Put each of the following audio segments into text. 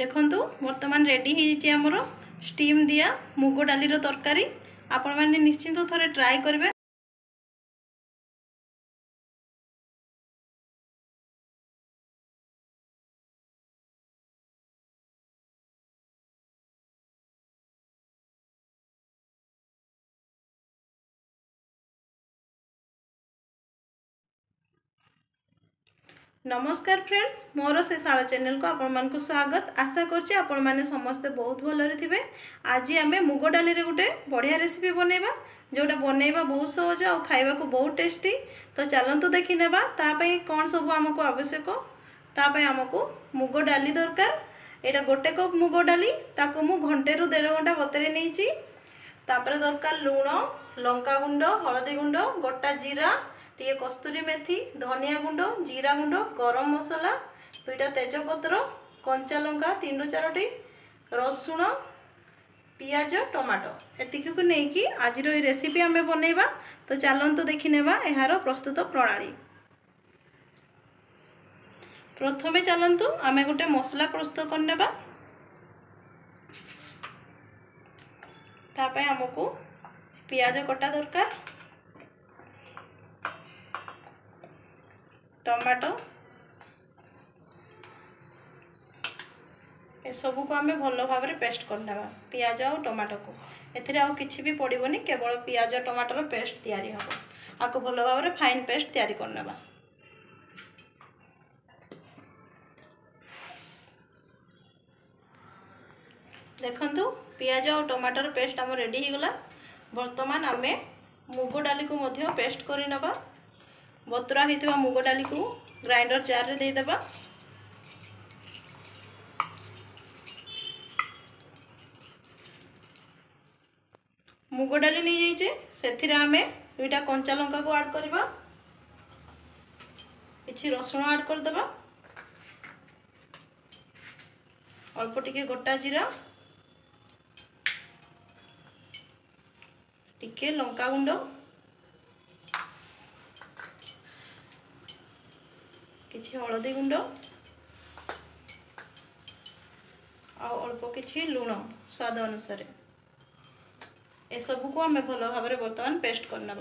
देखंतु वर्तमान रेडी हो आमर स्टीम दिया मुग डाली तरकारी। आपण मैंने निश्चिंत थोड़े ट्राए करेंगे। नमस्कार फ्रेंड्स, मोर से शाला चैनल को आपण मानक स्वागत। आशा करछि आपण माने समस्ते बहुत भलरे थिबे। आज आमे मुग डाली रे गुटे बढ़िया रेसिपी बनेबा, जोटा बनेबा बहुत सहज और खाइबा को बहुत टेस्टी। तो चलंतु देखि नेबा ता पई कोन सब हमको आवश्यक। ता पई हमको मुग डाली दरकार। एटा गोटे कप मुग डाली ताको मु घंटे रु 1.5 घंटा बतरे नेछि। तापर दरकार लूण, लंका गुंड, हळदी गुंड, गोटा जीरा, टे कस्तूरी मेथी, धनिया गुंड, जीरा गुंड, गरम मसला, 2टा तेजपत्र, कंचा लंका 3 रु 4टी, रसुण, पियाज, टमाटो एतिक को नेकी आज रेसिपी आमे बनेबा। तो चलंतु देखि नेबा एहार प्रस्तुत प्रणाली। प्रथमे चलंतु आमे गोटे मसला प्रस्तुत करनेबा। तापे हमको पियाज कटा दरकार, टमाटो ए सबू को आमे भलो भाव में पेस्ट करना। पियाज और टमाटो को एथिरे आउ किछि भी पड़िबोनी, केवल पियाज टमाटर पेस्ट तैयारी हबो। आको भलो भाव में फाइन पेस्ट तैयारी करना। देखंतु पियाज और टमाटर पेस्ट आम रेडी हो गला। वर्तमान आमे मुग डाली को मध्य पेस्ट करि नबा। बतुरा हितबा मुग डाली को ग्राइंडर जार रे दे देबा। मुग डाली नहीं जाइए, सेथिरे आमे 2टा कंचा लंका को ऐड करबा, किछि रसुण ऐड कर देबा, अल्प टिके गोटा जीरा, टिके लंका गुंड, किछि हळदी गुंड और अल्प किछि लूण स्वाद अनुसार। ए सब को आमे भलो भाव में वर्तमान पेस्ट करना।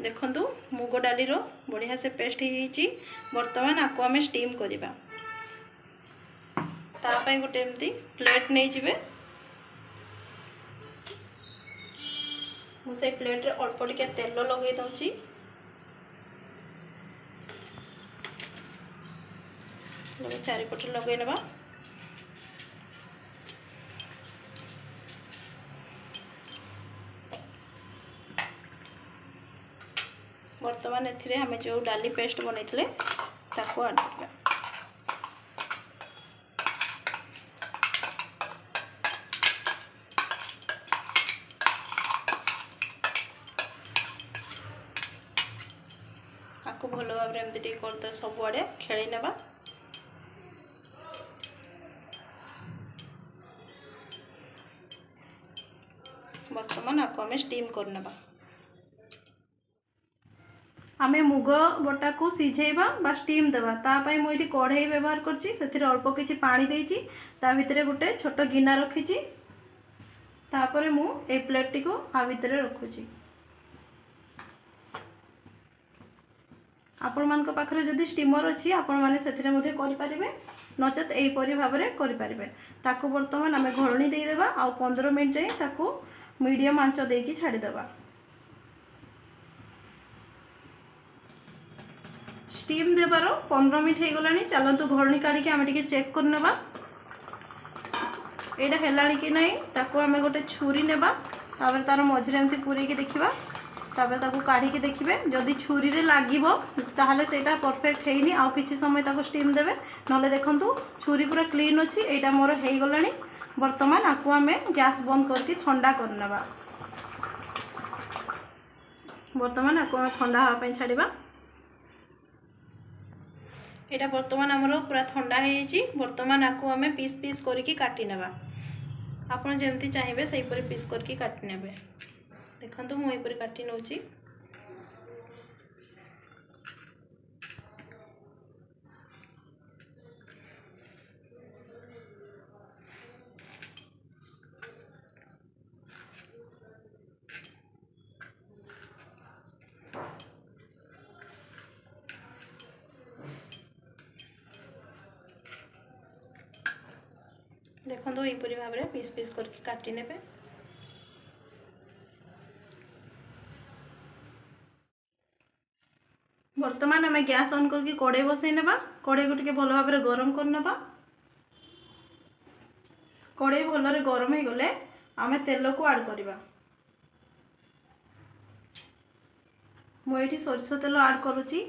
देखंतु मुग डाली रो बढ़िया से पेस्ट ही। वर्तमान आपको आमे स्टीम करिबा। ता पई गोटे एमती प्लेट नहीं जिवे। मुझे प्लेट रे अल्प टिके तेल लगे दउची। चारिपटे लगे नबा। वर्तमान एथिरे हमें जो डाली पेस्ट बनैथिले ताको ऐड करबा। आपको भलो भाव एमती टे करते सब आड़े खेली नेबा। वर्तमान आपको आमे स्टीम करनेबा। आमे मुग बटा को सिझेबा बा स्टीम देबा। ता पई मु एठी कढ़ाई व्यवहार करछि। सेथिरे अल्प किछि पानी देइछि। ता भितरे गोटे छोट गिना रखिछि। तापरे मु ए प्लेट टी को आ भितरे रखुछि। आपण मान को पाखरे जदी स्टीमर अछि आपण माने सेथिरे मध्ये करि परिबे, नचेत एई परि भाव रे करि परिबे। ताको वर्तमान आमे घोळणी देइ देबा आ 15 मिनिट जाई ताको मीडियम आंच देकी छाड़ी देबा। स्टीम देबार 15 मिनिट हे गलानी। चलंतु घोळणी काढी के आमे टिके चेक करनेबा। एटा हेलानी कि नाही ताको आमे गोटे छुरी नेबा। तापर तार मझिरे एमती पुरे के देखिबा। तापर ताको काढी के देखिबे, जदी छुरी रे लागिबो ताहाले सेटा परफेक्ट हेइनी। आ किछि समय ताको स्टीम देबे, नले देखंतु छुरी पूरा क्लीन अछि। एटा मोर हे गलानी। वर्तमान आपको आमे गैस बंद करके ठंडा करनेबा। वर्तमान आपको आमे ठंडा हवा पे छाड़ीबा। एटा वर्तमान हमरो पूरा ठंडा हेइछि। वर्तमान आपको आमे पीस पीस करके काटी नेबा। आपण जेमती चाहिबे सही परि पीस करके काटी नेबे। देखंतु मु एपरि काटी नउछि। देखो यहीपरी भाव में पीस पीस करके काटी नेबे। वर्तमान आम गैस ऑन करके कड़े बसई नेबा। कड़े को टिके भल भाव में गरम कर नेबा। कड़े भल गरम हो गले आम तेल को ऐड करवा। मुझे सोरिष तेल ऐड करुच्ची,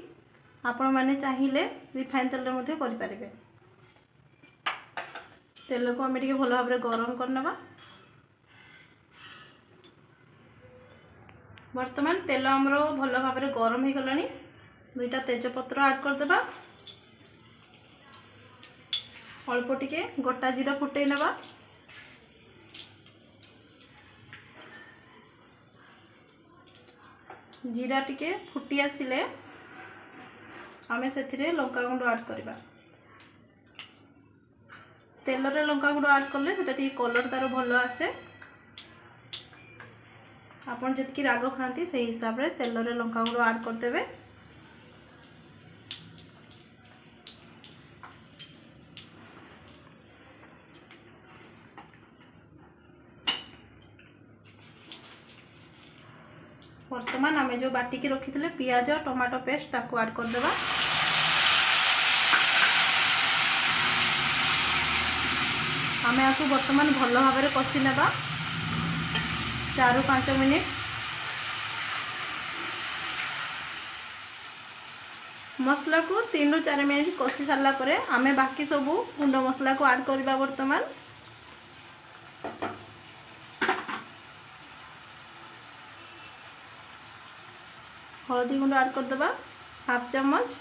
आपण मैंने चाहिए रिफाइन तेल करें। तेल को आम भल भाव में गरम करनेबा। वर्तमान तेल आमर भल भाव में गरम हो गला। दुईटा तेजपत्र ऐड करदेबा। अल्प टिके गोटा जीरा फुटई नेबा। जीरा टिके फुटी आसिले आमे सेथिरे लंका गुंड ऐड करबा। तेल रे लंका गुंड ऐड करले सेटा टिके कलर तार भल आसे। आपण जतकी राग खाती से हिसाब रे तेल रे लंका गुंड ऐड कर देबे। वर्तमान आम जो बाटिकी रखी थे पियाज टमाटो पेस्ट ताको ऐड कर देबा। आम आपको वर्तमान भल भाव में कषि नेबा 4-5 मिनिट। मसला को 3-4 मिनिट कषि सारा पर आम बाकी सब गुंड मसला को ऐड करबा। वर्तमान हल्दी गुंड ऐड कर देबा 1/2 चम्मच।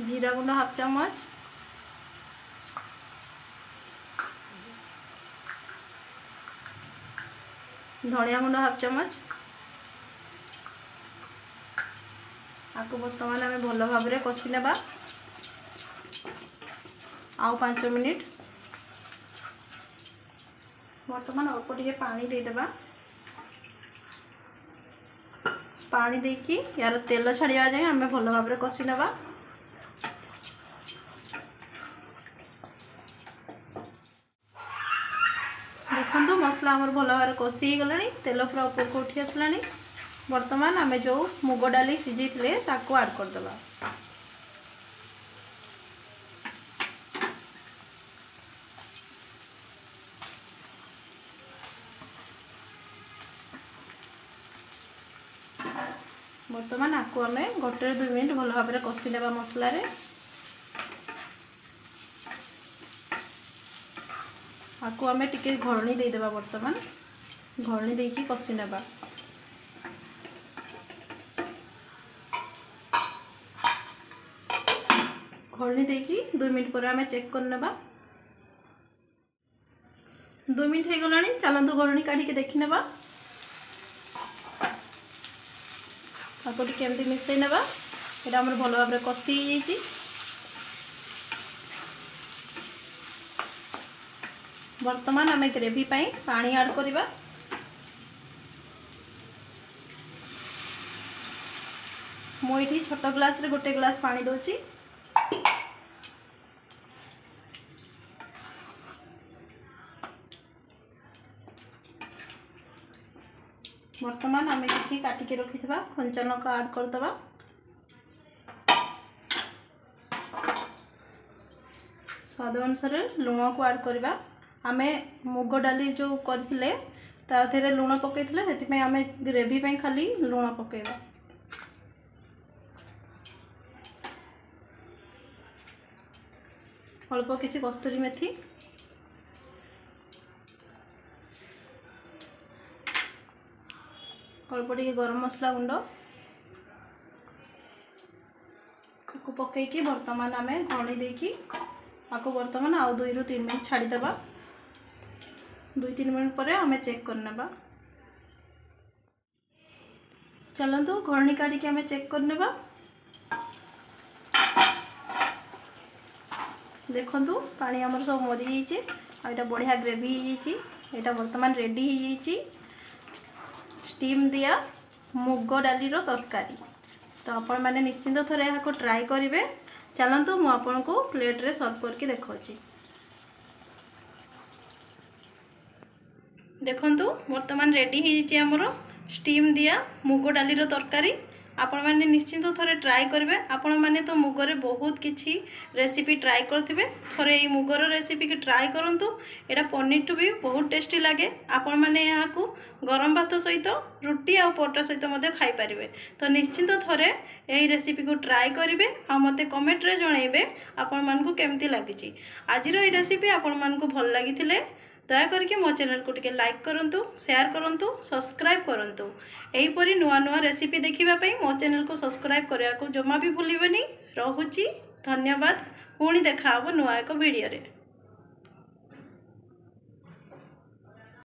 जीरा गुंड 1/2 चम्मच। धनिया गुंड 1/2 चम्मच। आपको वर्तमान आम भल भाव में कषि नेबा आउ 5 मिनिट। वर्तमान अल्प टिके पानी दे देबा। पानी देकी यार तेल छाड़िया जाए आम भल भाव में कषि नेबा। देखो मसला आमर भल भाव में कषि गला। तेल पूरा ऊपर को उठी आसला। वर्तमान आम जो मुग डाली सिझे ताको ऐड कर देबा। वर्तमान आपको आम 1-2 मिनिट भल भाव में कषि नेबा मसला रे। आपको आम टिके घोरणी दे देबा। वर्तमान घोरणी देकी कषि नेबा। घोरणी देकी 2 मिनिट पर आम चेक कर नेबा। 2 मिनिट हो गला। चलतु घोरणी काढ़ी के देखी नेबा। आपको टिके एमती मिसई नेबा। एटा हमर भल भाव में कषि जाइए। वर्तमान आम ग्रेवी पाई पानी ऐड करवा। मुझे छोट ग्लास रे 1 ग्लास पानी दूची। वर्तमान आम किसी काटिके रखी कंचा लंका ऐड करदे। स्वाद अनुसार लुण को ऐड करवा। आम मुग डाली जो करथिले ताथेरे लुण पकईथिले सेति आम ग्रेवी पाई खाली लुण पकेबा। अल्प किसी कस्तूरी मेथी, अल्प टिके गरम मसला गुंड को पकईकी वर्तमान आम घणी देकी आपको वर्तमान आउ 2-3 मिनिट छाड़ीदेबा। 2-3 मिनिट पर आम चेक करनेबा। चलतु घणी काढ़ी आम चेक करनेबा। देखंतु पानी आमर सब मरी जाइए। आइटा बढ़िया ग्रेवी हो जाइए। वर्तमान रेडी हो जाइए स्टीम दिया मुग डाली तरकारी। तो आपण मैंने निश्चिंत थोड़े यहाँ ट्राए करेंगे। चलतु मु आपको प्लेट रे सर्व करके देखौछि। देखंतु वर्तमान रेडी होइछि हमरो स्टीम दिया मुग डाली रो तरकारी। आपण माने निश्चिंत थोड़े ट्राए करेंगे। आपण माने तो मुगरे बहुत किछि रेसिपी ट्राए करथिबे, थोड़े ये मुगर रेसिपी की ट्राए करंतु। एटा पनीर टू भी बहुत टेस्टी लगे। आपण माने यहाँ को गरम भात सहित रुटी आ परोटा सहित मध्य खाई पारिबे। तो निश्चिंत थोड़े यही रेसिपी को ट्राए करेंगे आ मते कमेंट रे जणाइबे आपण मानकु केमती लागिछि। आजिर ये रेसिपी आपण मानकु भल लागिथिले दया करके मो चैनल को टिके लाइक करंतु, शेयर करंतु, सब्सक्राइब करंतु। एहीपरि नुआ नुआ रेसिपी देखिबा पई मो चैनल को सब्सक्राइब करिया को जमा भी भूलिबेनी। रहुछि धन्यवाद। पुणी देखा हबो नुआ एक वीडियो रे।